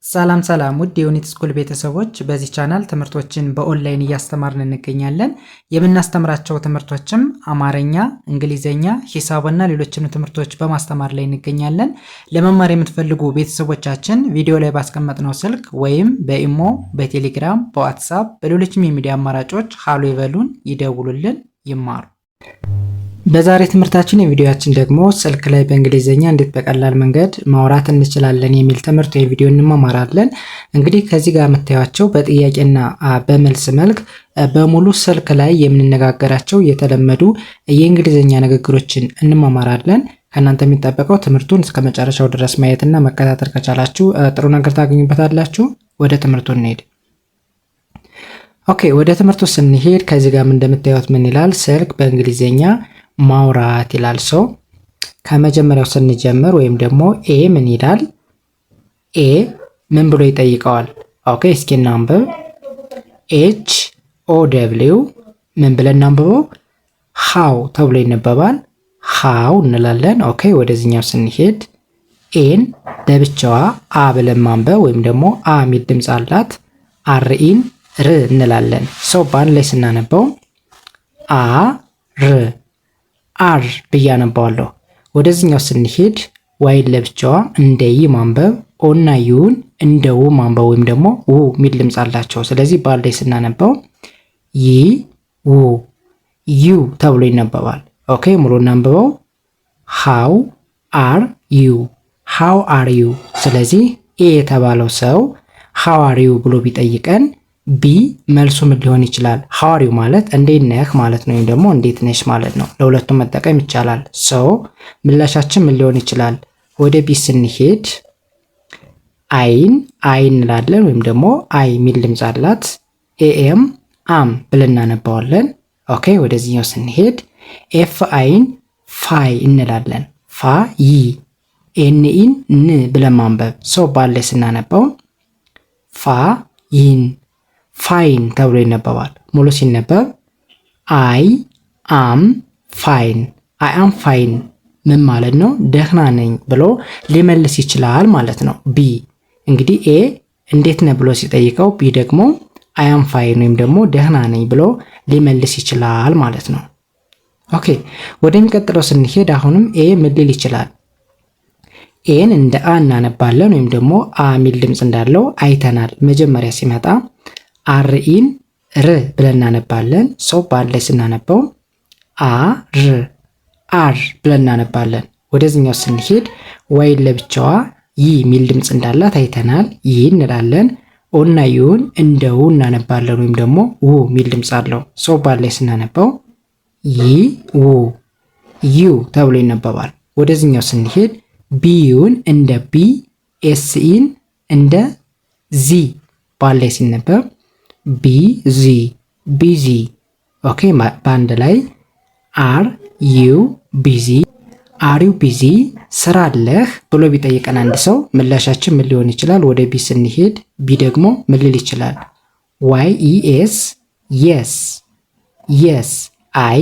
ሰላም ሰላም ውድ የዩኒት ስኩል ቤተሰቦች፣ በዚህ ቻናል ትምህርቶችን በኦንላይን እያስተማርን እንገኛለን። የምናስተምራቸው ትምህርቶችም አማርኛ፣ እንግሊዘኛ፣ ሂሳብና ሌሎችንም ትምህርቶች በማስተማር ላይ እንገኛለን። ለመማር የምትፈልጉ ቤተሰቦቻችን ቪዲዮ ላይ ባስቀመጥነው ስልክ ወይም በኢሞ፣ በቴሌግራም፣ በዋትሳፕ፣ በሌሎችም የሚዲያ አማራጮች ሃሎ ይበሉን፣ ይደውሉልን፣ ይማሩ። በዛሬ ትምህርታችን የቪዲዮአችን ደግሞ ስልክ ላይ በእንግሊዘኛ እንዴት በቀላል መንገድ ማውራት እንችላለን የሚል ትምህርት የቪዲዮ እንማማራለን። እንግዲህ ከዚህ ጋር የምታዩቸው በጥያቄና በመልስ መልክ በሙሉ ስልክ ላይ የምንነጋገራቸው የተለመዱ የእንግሊዘኛ ንግግሮችን እንማማራለን። ከእናንተ የሚጠበቀው ትምህርቱን እስከ መጨረሻው ድረስ ማየትና መከታተል ከቻላችሁ ጥሩ ነገር ታገኙበታላችሁ። ወደ ትምህርቱ እንሄድ። ኦኬ፣ ወደ ትምህርቱ ስንሄድ ከዚህ ጋር እንደምታዩት ምን ይላል? ስልክ በእንግሊዘኛ ማውራት ይላል። ሰው ከመጀመሪያው ስንጀምር ወይም ደግሞ ኤ ምን ይላል? ኤ ምን ብሎ ይጠይቀዋል? ኦኬ እስኪ እናንብብ። ኤች ኦ ደብሊው ምን ብለን እናንብበው? ሃው ተብሎ ይነበባል። ሃው እንላለን። ኦኬ ወደዚህኛው ስንሄድ ኤን ለብቻዋ አ ብለን ማንበብ ወይም ደግሞ አ የሚል ድምፅ አላት። አርኢን ር እንላለን። ሰው በአንድ ላይ ስናነበው አ ር አር ብያነባዋለሁ። ወደዚህኛው ስንሄድ ዋይን ለብቻዋ እንደ ይ ማንበብ፣ ኦና ዩን እንደ ው ማንበብ ወይም ደግሞ ው ሚል ድምፅ አላቸው። ስለዚህ በአንድ ላይ ስናነበው ይ ው ዩ ተብሎ ይነበባል። ኦኬ ሙሉ እናንብበው። ሃው አር ዩ ሃው አር ዩ። ስለዚህ ኤ የተባለው ሰው ሃው አር ዩ ብሎ ቢጠይቀን ቢ መልሱ ምን ሊሆን ይችላል? ሃዋሪው ማለት እንዴት ነህ ማለት ነው፣ ወይም ደግሞ እንዴት ነሽ ማለት ነው። ለሁለቱም መጠቀም ይቻላል። ሰው ምላሻችን ምን ሊሆን ይችላል? ወደ ቢ ስንሄድ አይን አይ እንላለን፣ ወይም ደግሞ አይ ሚል ድምፅ አላት። ኤኤም አም ብለን እናነባዋለን። ኦኬ ወደዚህኛው ስንሄድ ኤፍ አይን ፋይ እንላለን። ፋ ይ ኤንኢን ን ብለን ማንበብ። ሰው ባለ ስናነባው ፋ ይን ፋይን ተብሎ ይነበባል። ሙሉ ሲነበብ አይ አም ፋይን። አይ አም ፋይን ምን ማለት ነው? ደህና ነኝ ብሎ ሊመልስ ይችላል ማለት ነው። ቢ እንግዲህ ኤ እንዴት ነህ ብሎ ሲጠይቀው ቢ ደግሞ አይ አም ፋይን ወይም ደግሞ ደህና ነኝ ብሎ ሊመልስ ይችላል ማለት ነው። ኦኬ ወደሚቀጥለው ስንሄድ አሁንም ኤ ምን ሊል ይችላል? ኤን እንደ አ እናነባለን ወይም ደግሞ አ ሚል ድምፅ እንዳለው አይተናል። መጀመሪያ ሲመጣ አርኢን ር ብለን እናነባለን። ሰው በአንድ ላይ ስናነበው አር አር ብለን እናነባለን። ወደዚህኛው ስንሄድ ዋይን ለብቻዋ ይ ሚል ድምፅ እንዳላት አይተናል። ይ እንላለን። ኦና ዩን እንደ ው እናነባለን ወይም ደግሞ ው ሚል ድምፅ አለው። ሰው በአንድ ላይ ስናነበው ይ ው ዩ ተብሎ ይነበባል። ወደዚህኛው ስንሄድ ቢዩን እንደ ቢ ኤስኢን እንደ ዚ በአንድ ላይ ሲነበብ ቢዚ ቢዚ። ኦኬ በአንድ ላይ አር ዩ ቢዚ አር ዩ ቢዚ ስራ አለህ ብሎ ቢጠይቀን አንድ ሰው ምላሻችን ምን ሊሆን ይችላል? ወደ ቢ ስንሄድ ቢ ደግሞ ምን ሊል ይችላል? ዋይ ኢ ኤስ የስ የስ አይ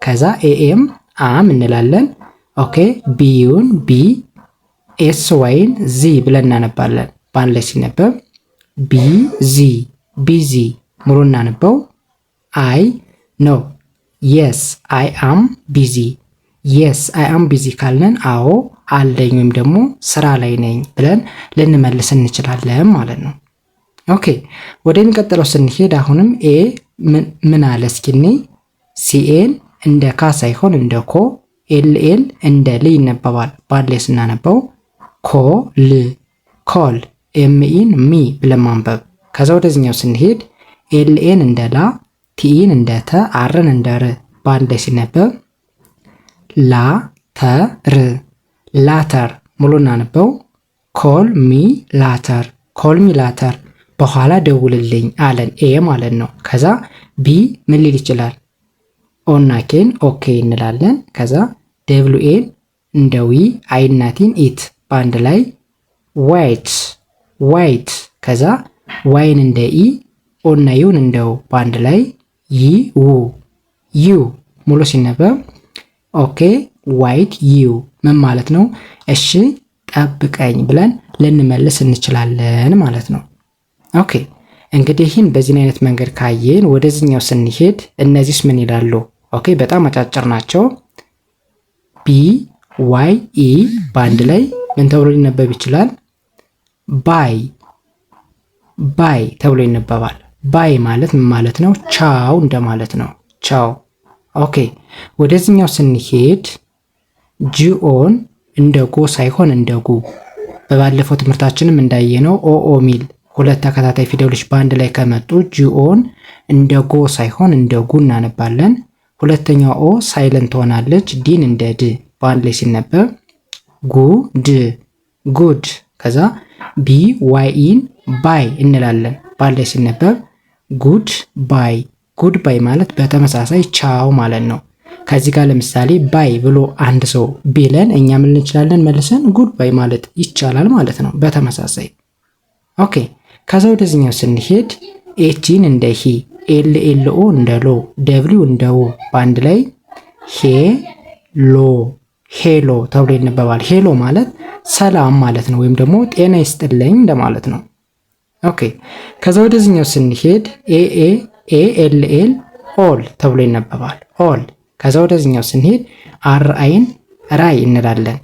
ከዛ ኤኤም አም እንላለን። ኦኬ ቢዩን ቢ ኤስ ዋይን ዚ ብለን እናነባለን። በአንድ ላይ ሲነበብ ቢዚ ቢዚ። ሙሉ እናነበው አይ ኖ የስ አይ አም ቢዚ። የስ አይ አም ቢዚ ካልነን አዎ አለኝ ወይም ደግሞ ስራ ላይ ነኝ ብለን ልንመልስ እንችላለን ማለት ነው። ኦኬ ወደሚቀጥለው ስንሄድ አሁንም ኤ ምን አለ እስኪኔ? ሲኤን እንደ ካ ሳይሆን እንደ ኮ፣ ኤልኤል እንደ ል ይነበባል። በአንድ ላይ ስናነበው ኮል ኮል፣ ኤምኢን ሚ ብለን ማንበብ። ከዛ ወደዚህኛው ስንሄድ ኤልኤን እንደ ላ፣ ቲኢን እንደ ተ፣ አርን እንደ ር በአንድ ላይ ሲነበብ ላ ተ ር ላተር። ሙሉ እናነበው ኮል ሚ ላተር ኮል ሚ ላተር። በኋላ ደውልልኝ አለን ኤ ማለት ነው። ከዛ ቢ ምን ሊል ይችላል? ኦና ኬን ኦኬ እንላለን። ከዛ ደብሉኤን እንደ ዊ፣ አይናቲን ኢት በአንድ ላይ ዋይት ዋይት። ከዛ ዋይን እንደ ኢ፣ ኦና ዩን እንደው በአንድ ላይ ይ ው ዩ። ሙሉ ሲነበብ ኦኬ ዋይት ዩ ምን ማለት ነው? እሺ ጠብቀኝ ብለን ልንመልስ እንችላለን ማለት ነው። ኦኬ እንግዲህ ይህን በዚህ አይነት መንገድ ካየን ወደዚህኛው ስንሄድ እነዚህስ ምን ይላሉ? ኦኬ በጣም አጫጭር ናቸው። ቢ ዋይ ኢ በአንድ ላይ ምን ተብሎ ሊነበብ ይችላል? ባይ ባይ ተብሎ ይነበባል። ባይ ማለት ምን ማለት ነው? ቻው እንደማለት ነው። ቻው። ኦኬ ወደዚህኛው ስንሄድ ጂኦን እንደ ጎ ሳይሆን እንደ ጉ፣ በባለፈው ትምህርታችንም እንዳየነው ኦኦ ሚል ሁለት ተከታታይ ፊደሎች በአንድ ላይ ከመጡ ጂኦን እንደ ጎ ሳይሆን እንደ ጉ እናነባለን። ሁለተኛው ኦ ሳይለንት ትሆናለች። ዲን እንደ ድ በአንድ ላይ ሲነበብ ጉድ ጉድ። ከዛ ቢ ዋይ ኢን ባይ እንላለን። በአንድ ላይ ሲነበብ ጉድ ባይ። ጉድ ባይ ማለት በተመሳሳይ ቻው ማለት ነው። ከዚህ ጋር ለምሳሌ ባይ ብሎ አንድ ሰው ቢለን እኛ ምን እንችላለን? መልሰን ጉድ ባይ ማለት ይቻላል ማለት ነው በተመሳሳይ። ኦኬ ከዛ ወደዚህኛው ስንሄድ ኤችን እንደ ሂ፣ ኤል ኤል ኦ እንደ ሎ፣ ደብሊው እንደ ኦ በአንድ ላይ ሄሎ ሄሎ ተብሎ ይነበባል። ሄሎ ማለት ሰላም ማለት ነው፣ ወይም ደግሞ ጤና ይስጥልኝ እንደማለት ነው። ኦኬ ከዛ ወደዚህኛው ስንሄድ ኤኤ ኤኤልኤል ኦል ተብሎ ይነበባል። ኦል። ከዛ ወደዚህኛው ስንሄድ አር አይን ራይ እንላለን።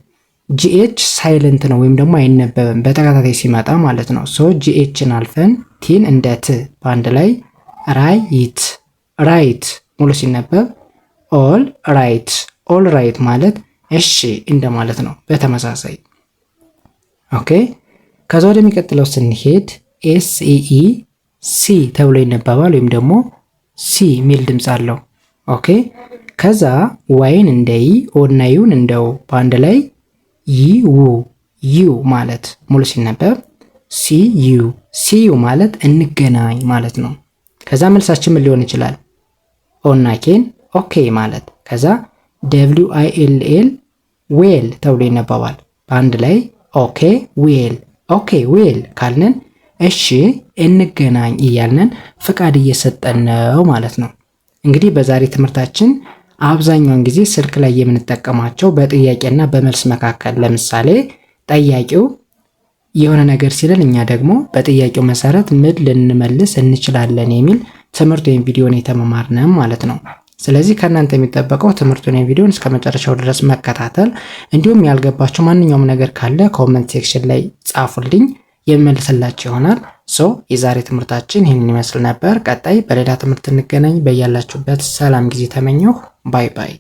ጂኤች ሳይለንት ነው ወይም ደግሞ አይነበብም በተከታታይ ሲመጣ ማለት ነው። ሶ ጂኤችን አልፈን ቲን እንደ ት በአንድ ላይ ራይት ራይት ሙሉ ሲነበብ ኦል ራይት ኦል ራይት ማለት እሺ እንደማለት ነው በተመሳሳይ። ኦኬ ከዛ ወደሚቀጥለው ስንሄድ ኤስኢኢ ሲ ተብሎ ይነበባል ወይም ደግሞ ሲ ሚል ድምፅ አለው። ኦኬ ከዛ ዋይን እንደ ይ ኦና ዩን እንደው በአንድ ላይ ይው ዩ ማለት ሙሉ ሲነበብ ሲዩ ሲዩ ማለት እንገናኝ ማለት ነው። ከዛ መልሳችን ምን ሊሆን ይችላል? ኦና ኬን ኦኬ ማለት። ከዛ ደብሊው አይ ኤል ኤል ዌል ተብሎ ይነበባል። በአንድ ላይ ኦኬ ዌል ኦኬ ዌል ካልነን እሺ እንገናኝ እያልነን ፍቃድ እየሰጠን ነው ማለት ነው። እንግዲህ በዛሬ ትምህርታችን አብዛኛውን ጊዜ ስልክ ላይ የምንጠቀማቸው በጥያቄና በመልስ መካከል፣ ለምሳሌ ጠያቂው የሆነ ነገር ሲለን እኛ ደግሞ በጥያቄው መሰረት ምን ልንመልስ እንችላለን የሚል ትምህርት ወይም ቪዲዮን የተመማርነው ማለት ነው። ስለዚህ ከእናንተ የሚጠበቀው ትምህርቱን ወይም ቪዲዮን እስከ መጨረሻው ድረስ መከታተል፣ እንዲሁም ያልገባችሁ ማንኛውም ነገር ካለ ኮመንት ሴክሽን ላይ ጻፉልኝ የምመልስላችሁ ይሆናል። የዛሬ ትምህርታችን ይህንን ይመስል ነበር። ቀጣይ በሌላ ትምህርት እንገናኝ። በያላችሁበት ሰላም ጊዜ ተመኘሁ። ባይ ባይ።